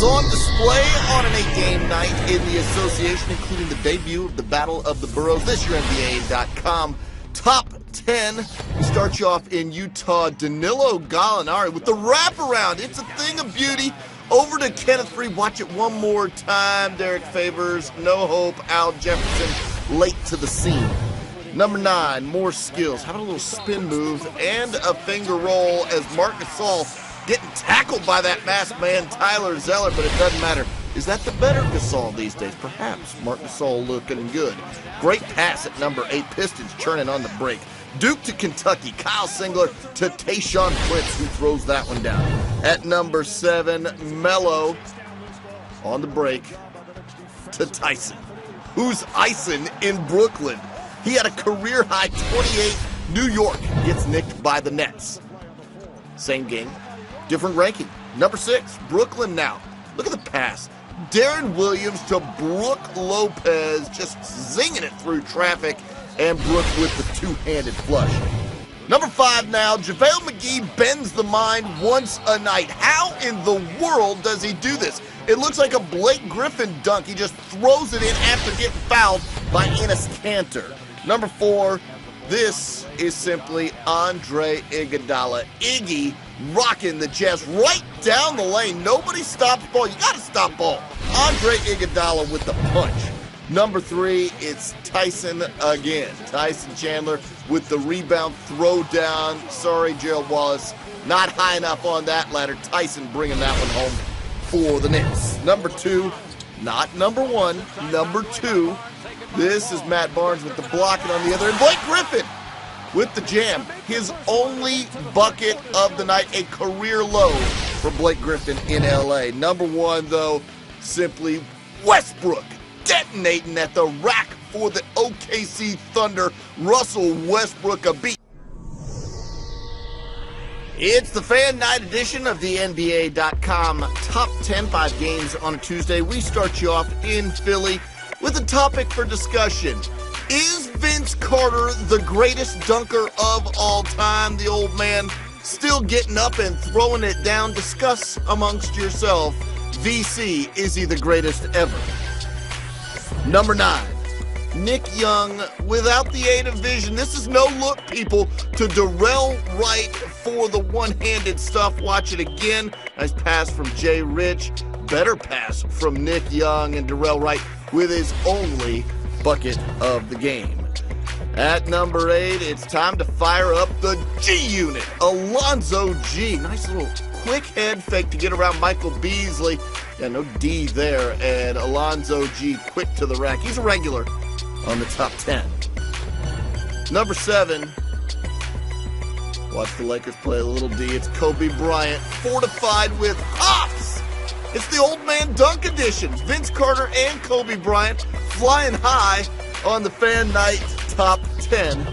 is on display on an 8-game night in the association, including the debut of the Battle of the Boroughs. This year, NBA.com Top 10. We start you off in Utah. Danilo Gallinari with the wraparound. It's a thing of beauty. Over to Kenneth Free. Watch it one more time. Derek Favors. No hope. Al Jefferson late to the scene. Number 9, more skills. How about a little spin move and a finger roll as Marc Gasol getting tackled by that masked man, Tyler Zeller, but it doesn't matter. Is that the better Gasol these days? Perhaps. Marc Gasol looking good. Great pass at number 8. Pistons churning on the break. Duke to Kentucky. Kyle Singler to Tayshaun Prince, who throws that one down. At number 7, Melo on the break to Tyson, who's icing in Brooklyn. He had a career-high 28. New York gets nicked by the Nets. Same game, different ranking. Number 6, Brooklyn now. Look at the pass. Darren Williams to Brook Lopez, just zinging it through traffic, and Brook with the two-handed flush. Number 5 now, JaVale McGee bends the mind once a night. How in the world does he do this? It looks like a Blake Griffin dunk. He just throws it in after getting fouled by Enes Kanter. Number 4, this is simply Andre Iguodala. Iggy rocking the Jazz right down the lane. Nobody stops ball. You got to stop ball. Andre Iguodala with the punch. Number 3, it's Tyson again. Tyson Chandler with the rebound throw down. Sorry, Gerald Wallace, not high enough on that ladder. Tyson bringing that one home for the Knicks. Number 2, not number 1, number 2. This is Matt Barnes with the blocking on the other end. Blake Griffin with the jam. His only bucket of the night, a career low for Blake Griffin in LA. Number 1, though, simply Westbrook detonating at the rack for the OKC Thunder. Russell Westbrook a beat. It's the Fan Night edition of the NBA.com Top 10 5 games on a Tuesday. We start you off in Philly with a topic for discussion. Is Vince Carter the greatest dunker of all time? The old man still getting up and throwing it down. Discuss amongst yourself. VC, is he the greatest ever? Number 9, Nick Young without the aid of vision. This is no look, people, to Darrell Wright for the one-handed stuff. Watch it again. Nice pass from Jay Rich. Better pass from Nick Young, and Darrell Wright with his only bucket of the game. At number 8, it's time to fire up the G unit. Alonzo G. Nice little quick head fake to get around Michael Beasley. Yeah, no D there. And Alonzo G quick to the rack. He's a regular on the top 10. Number 7. Watch the Lakers play a little D. It's Kobe Bryant, fortified with hops. It's the old man dunk edition. Vince Carter and Kobe Bryant flying high on the Fan Night Top 10.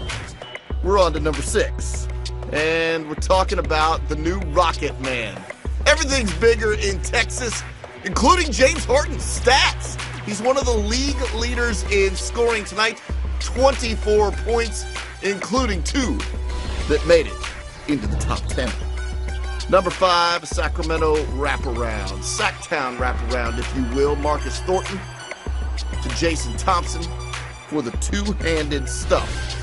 We're on to number 6. And we're talking about the new Rocket Man. Everything's bigger in Texas, including James Harden's stats. He's one of the league leaders in scoring tonight. 24 points, including 2 that made it into the top 10. Number 5, Sacramento wraparound. Sacktown wraparound, if you will. Marcus Thornton to Jason Thompson for the two-handed stuff.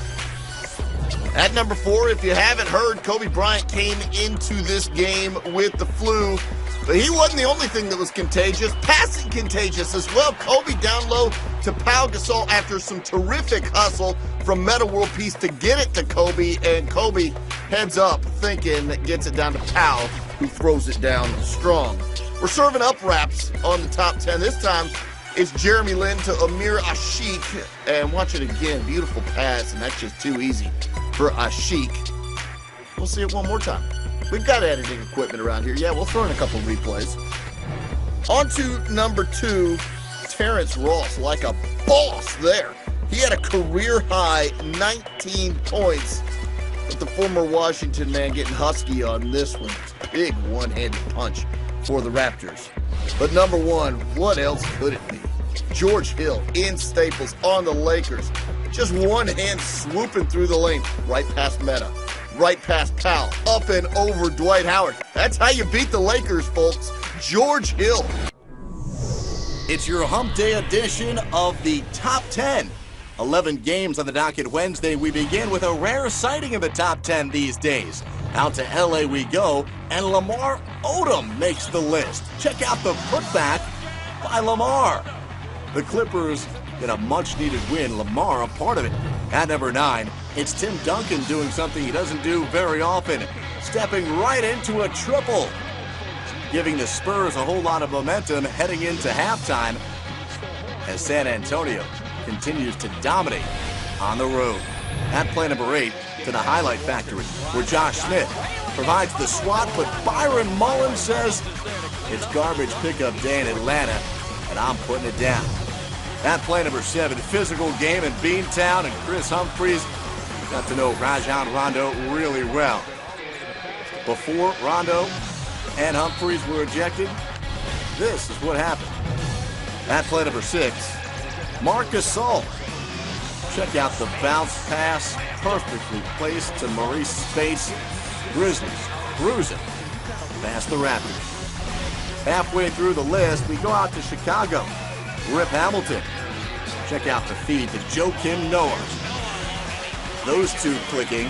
At number 4, if you haven't heard, Kobe Bryant came into this game with the flu. But he wasn't the only thing that was contagious. Passing contagious as well. Kobe down low to Pau Gasol after some terrific hustle from Meta World Peace to get it to Kobe. And Kobe heads up thinking, gets it down to Pau, who throws it down strong. We're serving up raps on the top 10. This time it's Jeremy Lin to Amir Ashik. And watch it again. Beautiful pass, and that's just too easy for Ashik. We'll see it one more time. We've got editing equipment around here. Yeah, we'll throw in a couple replays. On to number 2, Terrence Ross, like a boss there. He had a career-high 19 points, with the former Washington man getting husky on this one. Big one-handed punch for the Raptors. But number 1, what else could it be? George Hill in Staples on the Lakers. Just one hand swooping through the lane, right past Meta. Right past Powell, up and over Dwight Howard. That's how you beat the Lakers, folks. George Hill It's your Hump Day edition of the Top 10. 11 games on the docket Wednesday. We begin with a rare sighting in the top 10 these days. Out to LA we go, and Lamar Odom makes the list. Check out the putback by Lamar. The Clippers get a much-needed win. Lamar a part of it. At number 9, it's Tim Duncan doing something he doesn't do very often, stepping right into a triple, giving the Spurs a whole lot of momentum heading into halftime as San Antonio continues to dominate on the road. At play number 8, to the highlight factory, where Josh Smith provides the swat, but Byron Mullins says it's garbage pickup day in Atlanta, and I'm putting it down. At play number 7, physical game in Beantown, and Kris Humphries got to know Rajon Rondo really well. Before Rondo and Humphries were ejected, this is what happened. At play number 6, Marc Gasol. Check out the bounce pass, perfectly placed to Maurice Space. Grizzlies cruising past the Raptors. Halfway through the list, we go out to Chicago. Rip Hamilton. Check out the feed to Joakim Noah. Those two clicking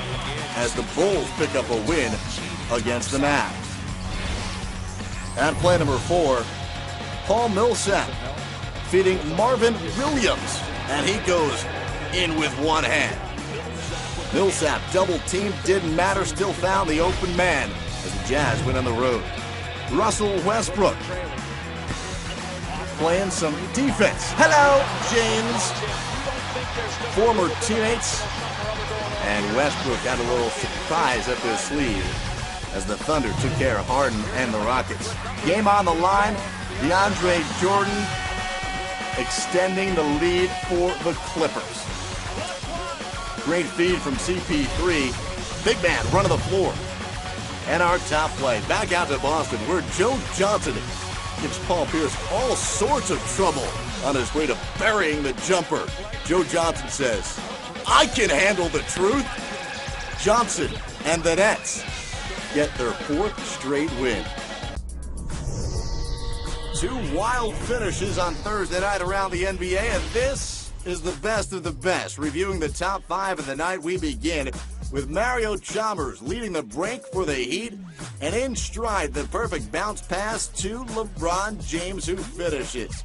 as the Bulls pick up a win against the Mavs. At play number 4, Paul Millsap feeding Marvin Williams, and he goes in with one hand. Millsap double team, didn't matter, still found the open man as the Jazz went on the road. Russell Westbrook playing some defense. Hello, James. Former teammates, and Westbrook got a little surprise up his sleeve as the Thunder took care of Harden and the Rockets. Game on the line, DeAndre Jordan extending the lead for the Clippers. Great feed from CP3. Big man running the floor. And our top play back out to Boston, where Joe Johnson gives Paul Pierce all sorts of trouble on his way to burying the jumper. Joe Johnson says, I can handle the truth. Johnson and the Nets get their 4th straight win. Two wild finishes on Thursday night around the NBA, and this is the best of the best. Reviewing the top 5 of the night, we begin with Mario Chalmers leading the break for the Heat, and in stride, the perfect bounce pass to LeBron James, who finishes.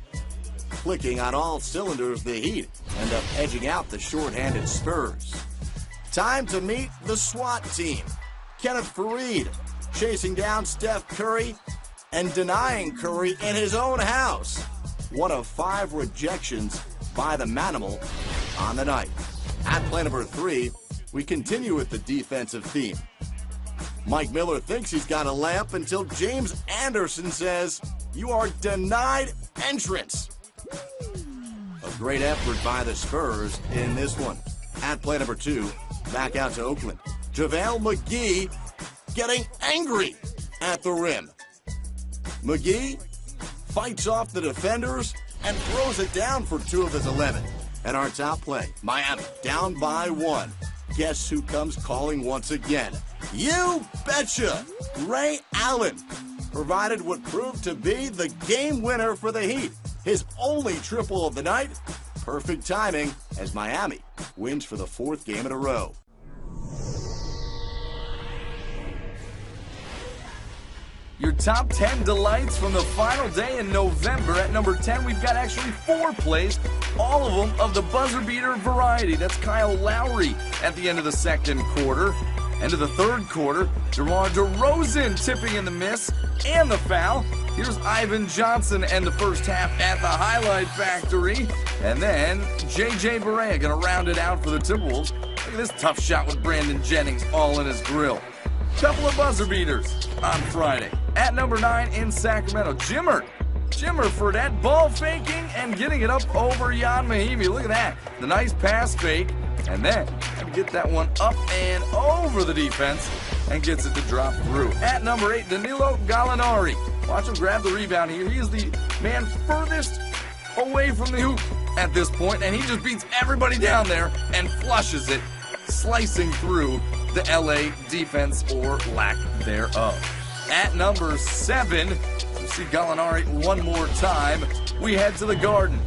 Clicking on all cylinders, the Heat end up edging out the short-handed Spurs. Time to meet the SWAT team. Kenneth Faried chasing down Steph Curry and denying Curry in his own house. One of 5 rejections by the Manimal on the night. At play number 3, we continue with the defensive theme. Mike Miller thinks he's got a lamp until James Anderson says, you are denied entrance. A great effort by the Spurs in this one. At play number 2, back out to Oakland. JaVale McGee getting angry at the rim. McGee fights off the defenders and throws it down for 2 of his 11. And our top play, Miami down by 1. Guess who comes calling once again? You betcha! Ray Allen provided what proved to be the game winner for the Heat. His only triple of the night. Perfect timing as Miami wins for the 4th game in a row. Your top 10 delights from the final day in November. At number 10, we've got actually 4 plays, all of them of the buzzer beater variety. That's Kyle Lowry at the end of the 2nd quarter. End of the 3rd quarter, DeMar DeRozan tipping in the miss and the foul. Here's Ivan Johnson and the first half at the highlight factory. And then J.J. Barea going to round it out for the Timberwolves. Look at this tough shot with Brandon Jennings all in his grill. Couple of buzzer beaters on Friday. At number 9 in Sacramento, Jimmer for that ball faking and getting it up over Jan Mahimi. Look at that. The nice pass fake. And then had to get that one up and over the defense and gets it to drop through. At number 8, Danilo Gallinari. Watch him grab the rebound here. He is the man furthest away from the hoop at this point, and he just beats everybody down there and flushes it, slicing through the LA defense or lack thereof. At number 7, we see Gallinari one more time we head to the Garden.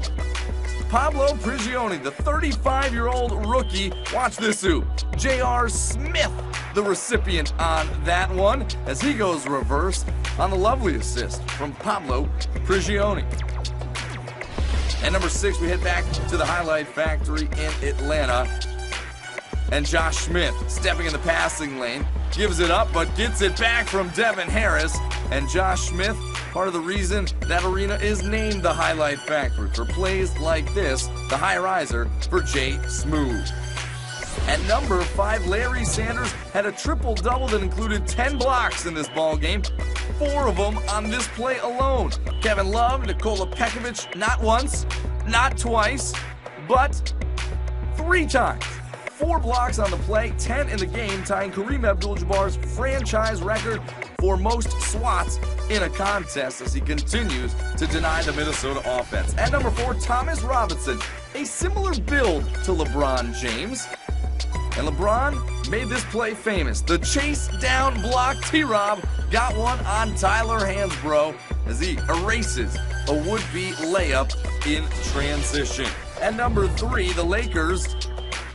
Pablo Prigioni, the 35-year-old rookie. Watch this hoop. J.R. Smith, the recipient on that one, as he goes reverse on the lovely assist from Pablo Prigioni. At number 6, we head back to the Highlight Factory in Atlanta. And Josh Smith, stepping in the passing lane, gives it up, but gets it back from Devin Harris. And Josh Smith, part of the reason that arena is named the Highlight Factory, for plays like this, the high riser for Jay Smooth. At number 5, Larry Sanders had a triple-double that included 10 blocks in this ball game, 4 of them on this play alone. Kevin Love, Nikola Pekovic, not once, not twice, but 3 times. 4 blocks on the play, 10 in the game, tying Kareem Abdul-Jabbar's franchise record for most swats in a contest as he continues to deny the Minnesota offense. At number 4, Thomas Robinson, a similar build to LeBron James. And LeBron made this play famous. The chase down block. T-Rob got one on Tyler Hansbrough as he erases a would-be layup in transition. At number 3, the Lakers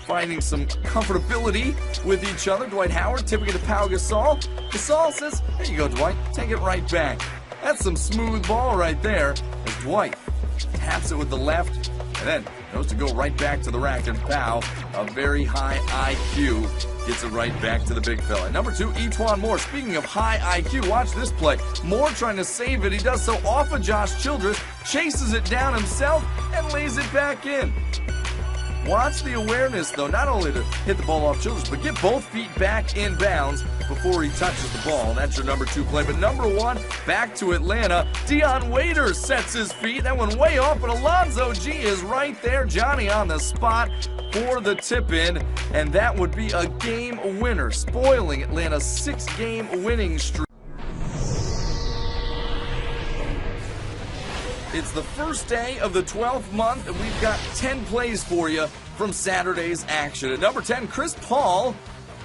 finding some comfortability with each other. Dwight Howard tipping it to Pau Gasol. Gasol says, "There you go, Dwight. Take it right back." That's some smooth ball right there as Dwight taps it with the left and then knows to go right back to the rack. And Pau, a very high IQ, gets it right back to the big fella. Number 2, E'Twaun Moore. Speaking of high IQ, watch this play. Moore trying to save it. He does so off of Josh Childress, chases it down himself, and lays it back in. Watch the awareness, though, not only to hit the ball off Childress, but get both feet back in bounds before he touches the ball. That's your number 2 play. But number 1, back to Atlanta. Dion Waiters sets his feet. That one way off, but Alonzo G is right there. Johnny on the spot for the tip-in, and that would be a game winner, spoiling Atlanta's 6-game winning streak. It's the first day of the 12th month, and we've got 10 plays for you from Saturday's action. At number 10, Chris Paul.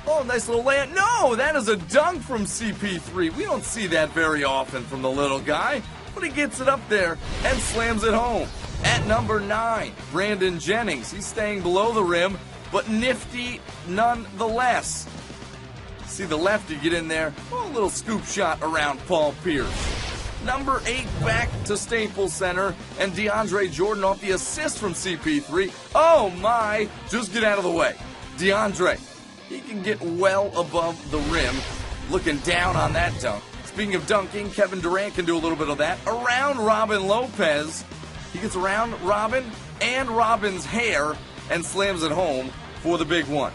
Oh, nice little layup. No, that is a dunk from CP3. We don't see that very often from the little guy, but he gets it up there and slams it home. At number 9, Brandon Jennings. He's staying below the rim, but nifty nonetheless. See the lefty get in there. Oh, a little scoop shot around Paul Pierce. Number 8, back to Staples Center, and DeAndre Jordan off the assist from CP3. Oh my, just get out of the way. DeAndre, he can get well above the rim, looking down on that dunk. Speaking of dunking, Kevin Durant can do a little bit of that. Around Robin Lopez, he gets around Robin and Robin's hair and slams it home for the big one.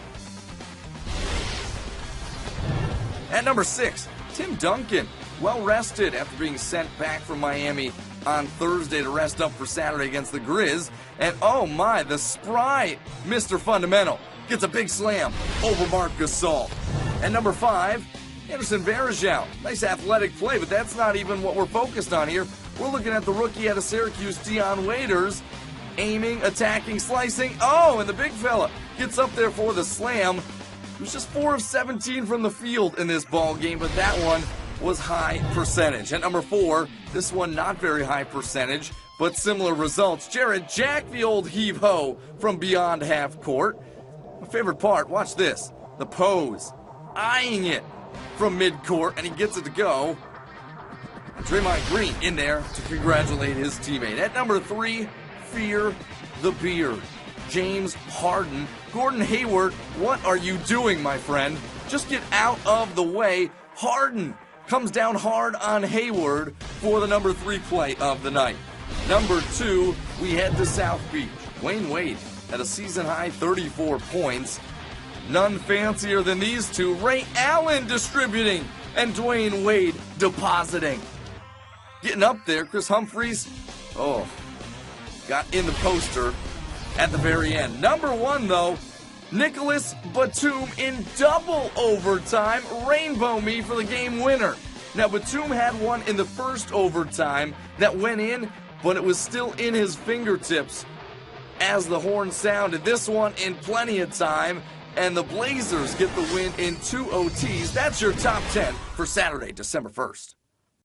At number 6, Tim Duncan. Well rested after being sent back from Miami on Thursday to rest up for Saturday against the Grizz. And oh my, the spry Mr. Fundamental gets a big slam over Marc Gasol. At number 5, Anderson Varejao. Nice athletic play, but that's not even what we're focused on here. We're looking at the rookie out of Syracuse, Dion Waiters, aiming, attacking, slicing. Oh, and the big fella gets up there for the slam. He was just 4 of 17 from the field in this ball game, but that one was high percentage. At number 4, this one not very high percentage, but similar results. Jared Jack, the old heave-ho from beyond half court. My favorite part, watch this. The pose, eyeing it from midcourt, and he gets it to go. Draymond Green in there to congratulate his teammate. At number 3, fear the beard. James Harden. Gordon Hayward, what are you doing, my friend? Just get out of the way. Harden comes down hard on Hayward for the number 3 play of the night. Number 2, we head to South Beach. Wayne Wade at a season-high 34 points. None fancier than these two. Ray Allen distributing and Dwayne Wade depositing. Getting up there, Kris Humphries, got in the poster at the very end. Number 1, though, Nicholas Batum in double overtime. Rainbow me for the game winner. Now, Batum had one in the first overtime that went in, but it was still in his fingertips as the horn sounded. This one in plenty of time, and the Blazers get the win in 2 OTs. That's your top 10 for Saturday, December 1st.